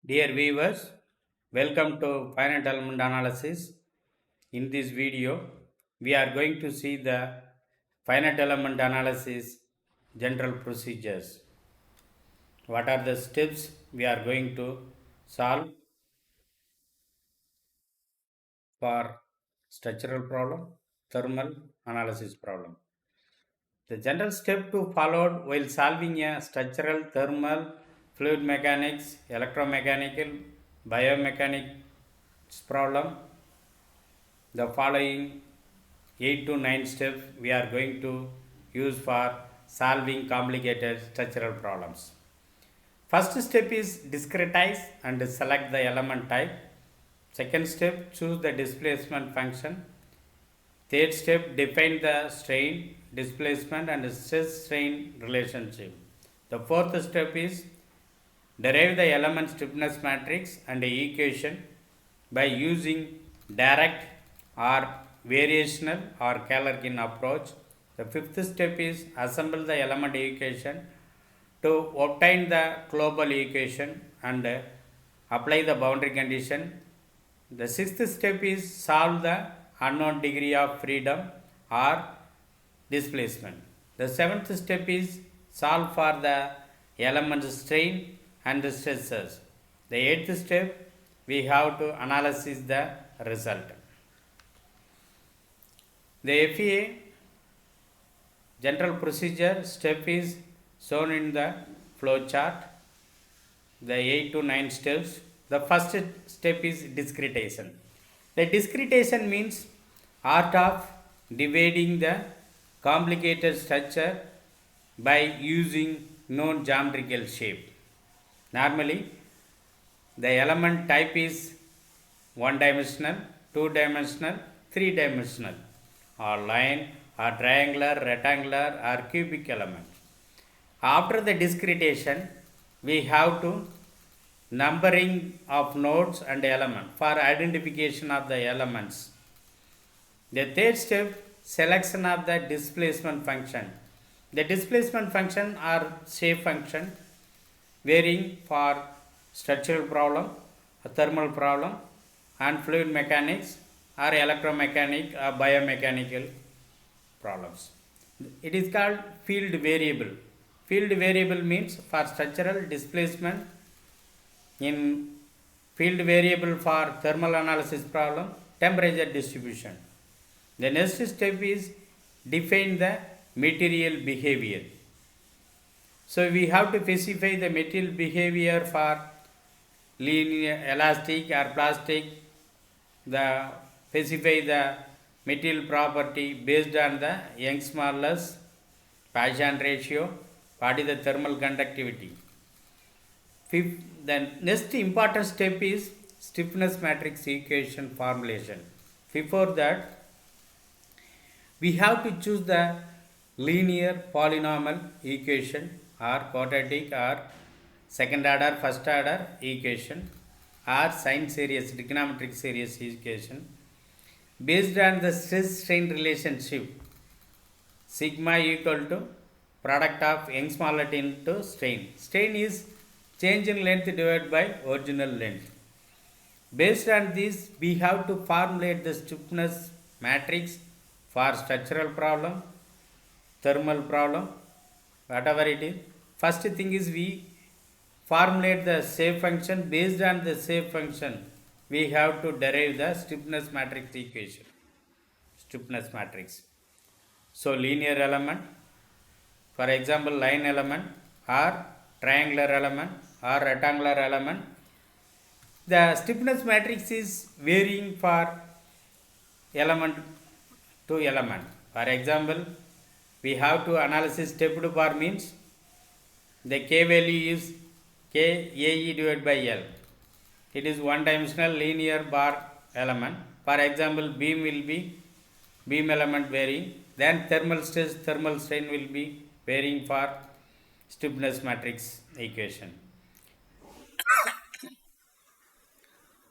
Dear viewers, welcome to Finite Element Analysis. In this video, we are going to see the finite element analysis general procedures. What are the steps we are going to solve for structural problem, thermal analysis problem? The general step to follow while solving a structural, thermal, fluid mechanics, electromechanical, biomechanics problem, the following 8 to 9 steps we are going to use for solving complicated structural problems. First step is discretize and select the element type. Second step, choose the displacement function. Third step, define the strain, displacement and stress strain relationship. The fourth step is derive the element stiffness matrix and equation by using direct or variational or Galerkin approach. The fifth step is assemble the element equation to obtain the global equation and apply the boundary condition. The sixth step is solve the unknown degree of freedom or displacement. The seventh step is solve for the element strain and the stresses. The eighth step, we have to analyze the result. The FEA general procedure step is shown in the flow chart. The 8 to 9 steps. The first step is discretization. The discretization means art of dividing the complicated structure by using known geometrical shape. Normally, the element type is one dimensional, two dimensional, three dimensional, or line, or triangular, rectangular, or cubic element. After the discretization, we have to numbering of nodes and elements for identification of the elements. The third step, selection of the displacement function. The displacement function are shape function varying for structural problem, thermal problem and fluid mechanics or electromechanic or biomechanical problems. It is called field variable. Field variable means for structural displacement. In field variable for thermal analysis problem, temperature distribution. The next step is define the material behavior. So we have to specify the material behavior for linear, elastic or plastic. The specify the material property based on the Young's modulus, Paschen ratio, what is the thermal conductivity. The next important step is stiffness matrix equation formulation. Before that, we have to choose the linear polynomial equation or quadratic or second order, first order equation or sine series, trigonometric series equation based on the stress strain relationship. Sigma equal to product of Young's modulus into strain. Strain is change in length divided by original length. Based on this, we have to formulate the stiffness matrix for structural problem, thermal problem, whatever it is. First thing is we formulate the shape function. Based on the shape function, we have to derive the stiffness matrix equation. Stiffness matrix. So linear element, for example, line element or triangular element or rectangular element. The stiffness matrix is varying for element to element. For example, we have to analysis stepped bar means the K value is K AE divided by L. It is one dimensional linear bar element. For example, beam will be beam element varying. Then thermal stress, thermal strain will be varying for stiffness matrix equation.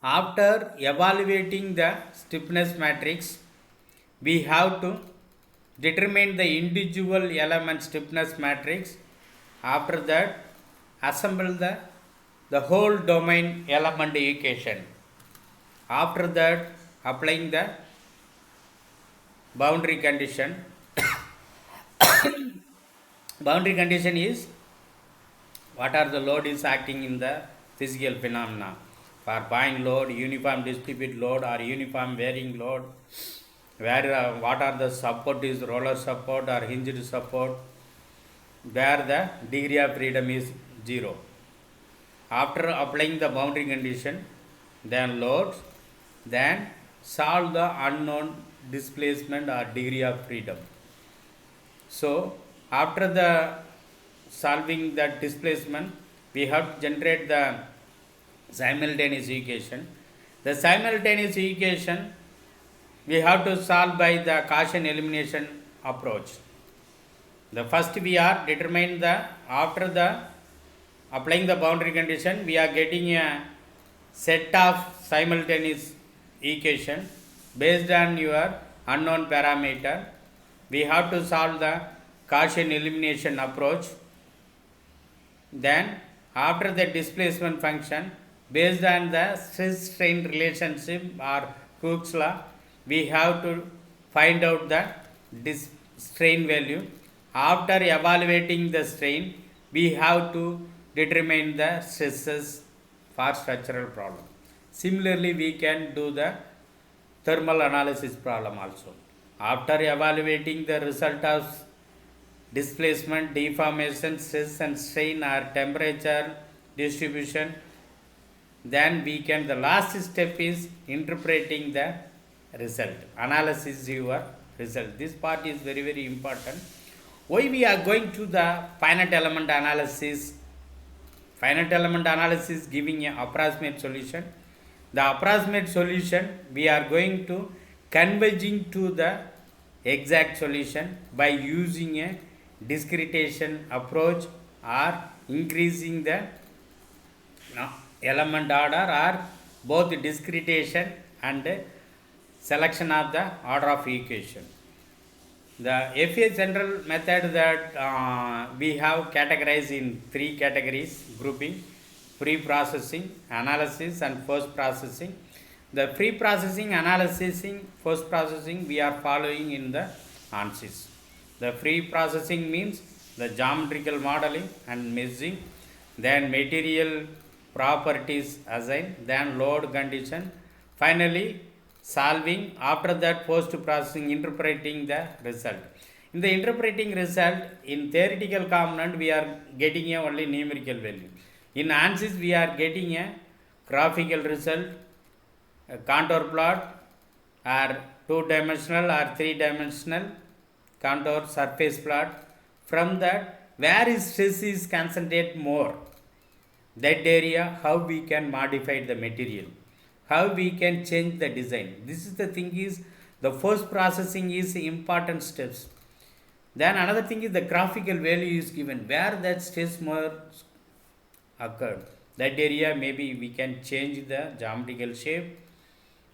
After evaluating the stiffness matrix, we have to determine the individual element stiffness matrix. After that, assemble the the whole domain element equation. After that, applying the boundary condition. Boundary condition is what are the load is acting in the physical phenomena. For point load, uniform distributed load or uniform varying load, where what are the support is roller support or hinged support, where the degree of freedom is 0. After applying the boundary condition, then load, then solve the unknown displacement or degree of freedom. So after the solving that displacement, we have to generate the simultaneous equation. The simultaneous equation we have to solve by the Gaussian elimination approach. The first we are determine the after the applying the boundary condition, we are getting a set of simultaneous equation based on your unknown parameter. We have to solve the Gaussian elimination approach. Then after the displacement function, based on the stress strain relationship or Hooke's law, we have to find out the strain value. After evaluating the strain, we have to determine the stresses for structural problem. Similarly, we can do the thermal analysis problem also. After evaluating the result of displacement, deformation, stress and strain or temperature distribution, then we can, the last step is interpreting the result, analysis your result. This part is very, very important. Why we are going to the finite element analysis? Finite element analysis giving an approximate solution. The approximate solution we are going to converging to the exact solution by using a discretization approach or increasing the element order or both discretization and selection of the order of equation. The FEA general method that we have categorized in 3 categories grouping: pre-processing, analysis and post-processing. The pre-processing, analyzing, post-processing we are following in the ANSYS. The pre-processing means the geometrical modeling and meshing, then material properties assigned, then load condition, finally solving. After that, post-processing, interpreting the result. In the interpreting result, in theoretical component we are getting a only numerical value. In ANSYS we are getting a graphical result, a contour plot or 2-dimensional or 3-dimensional contour surface plot. From that, where is stress is concentrated more, that area how we can modify the material, how we can change the design. This is the thing is the first processing is important steps. Then another thing is the graphical value is given where that stress more occurred. That area maybe we can change the geometrical shape,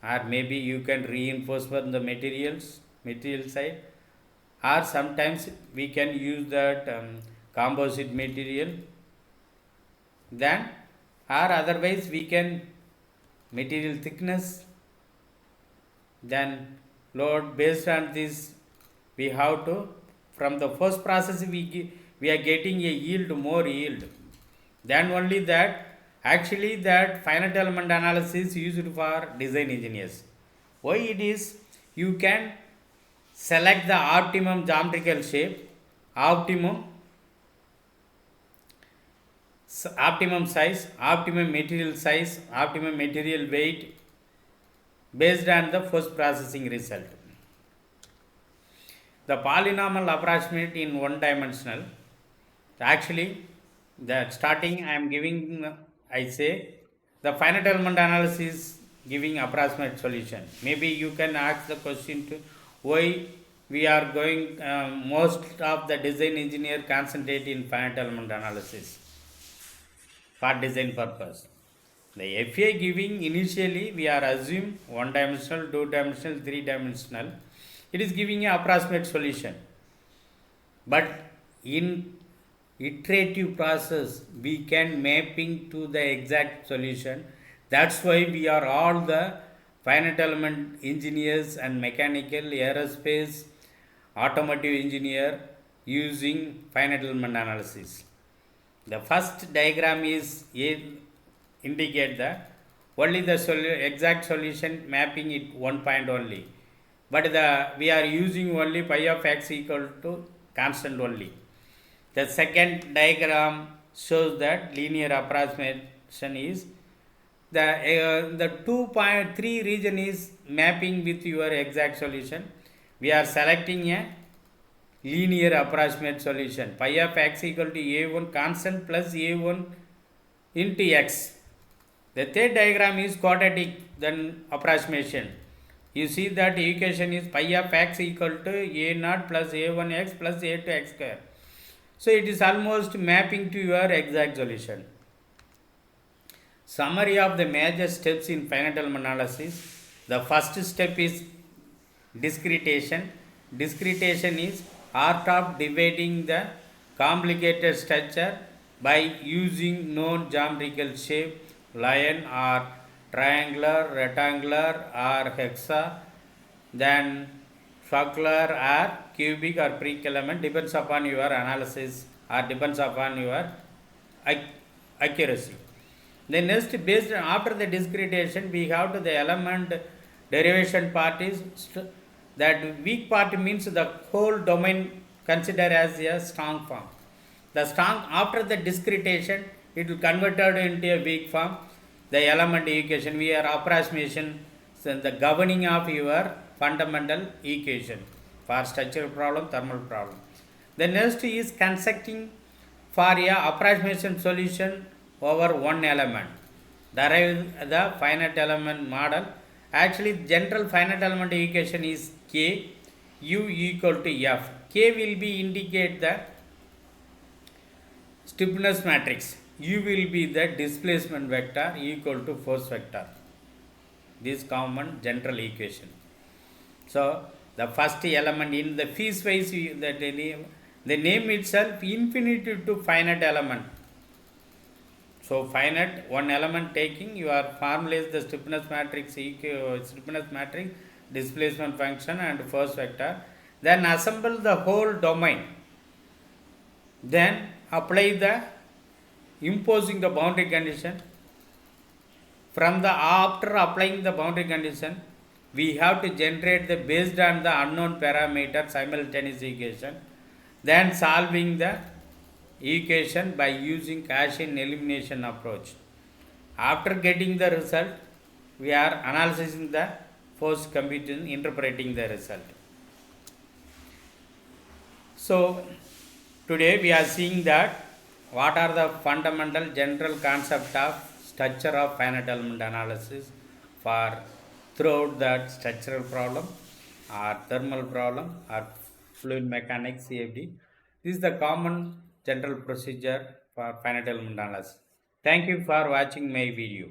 or maybe you can reinforce from the material side, or sometimes we can use that composite material. Then or otherwise we can material thickness, then load. Based on this we have to, from the first process we are getting a yield, more yield. Then only that, actually that finite element analysis used for design engineers. Why it is, you can select the optimum geometrical shape, optimum size, optimum material size, optimum material weight based on the first processing result. The polynomial approximate in 1-dimensional, actually the starting I am giving, I say the finite element analysis giving approximate solution. Maybe you can ask the question to why we are going most of the design engineer concentrate in finite element analysis for design purpose. The FEA giving initially we are assume 1-dimensional, 2-dimensional, 3-dimensional. It is giving an approximate solution. But in iterative process. We can mapping to the exact solution. That's why we are all the finite element engineers and mechanical, aerospace, automotive engineer using finite element analysis. The first diagram is indicate the only the exact solution mapping it one point only, but we are using only pi of x equal to constant only. The second diagram shows that linear approximation is the 2.3 region is mapping with your exact solution. We are selecting a linear approximate solution. Pi of x equal to a1 constant plus a1 into x. The third diagram is quadratic then approximation. You see that the equation is pi of x equal to a0 plus a1x plus a2x square. So it is almost mapping to your exact solution. Summary of the major steps in finite element analysis. The first step is discretization. Discretization is art of dividing the complicated structure by using known geometrical shape, line or triangular, rectangular or hexa, then circular or cubic or Greek element, depends upon your analysis or depends upon your accuracy. Then next, based after the discretization, we have to the element derivation part is that weak part means the whole domain considered as a strong form. The strong after the discretization, it will converted into a weak form. The element equation we are approximation, so the governing of your fundamental equation for structural problem, thermal problem. The next is constructing for a approximation solution over one element. Derive the finite element model. Actually, general finite element equation is K, U equal to F. K will be indicate the stiffness matrix. U will be the displacement vector equal to force vector. This common general equation. So the first element in the piecewise, the name itself infinity to finite element. So finite one element taking your formula is the stiffness matrix, stiffness matrix, displacement function and force vector. Then assemble the whole domain. Then apply the imposing the boundary condition. From the after applying the boundary condition, we have to generate the based on the unknown parameter simultaneous equation. Then solving the equation by using Gaussian elimination approach. After getting the result, we are analyzing the force computation, interpreting the result. So today we are seeing that what are the fundamental general concept of structure of finite element analysis for throughout that structural problem or thermal problem or fluid mechanics CFD. This is the common general procedure for finite element analysis. Thank you for watching my video.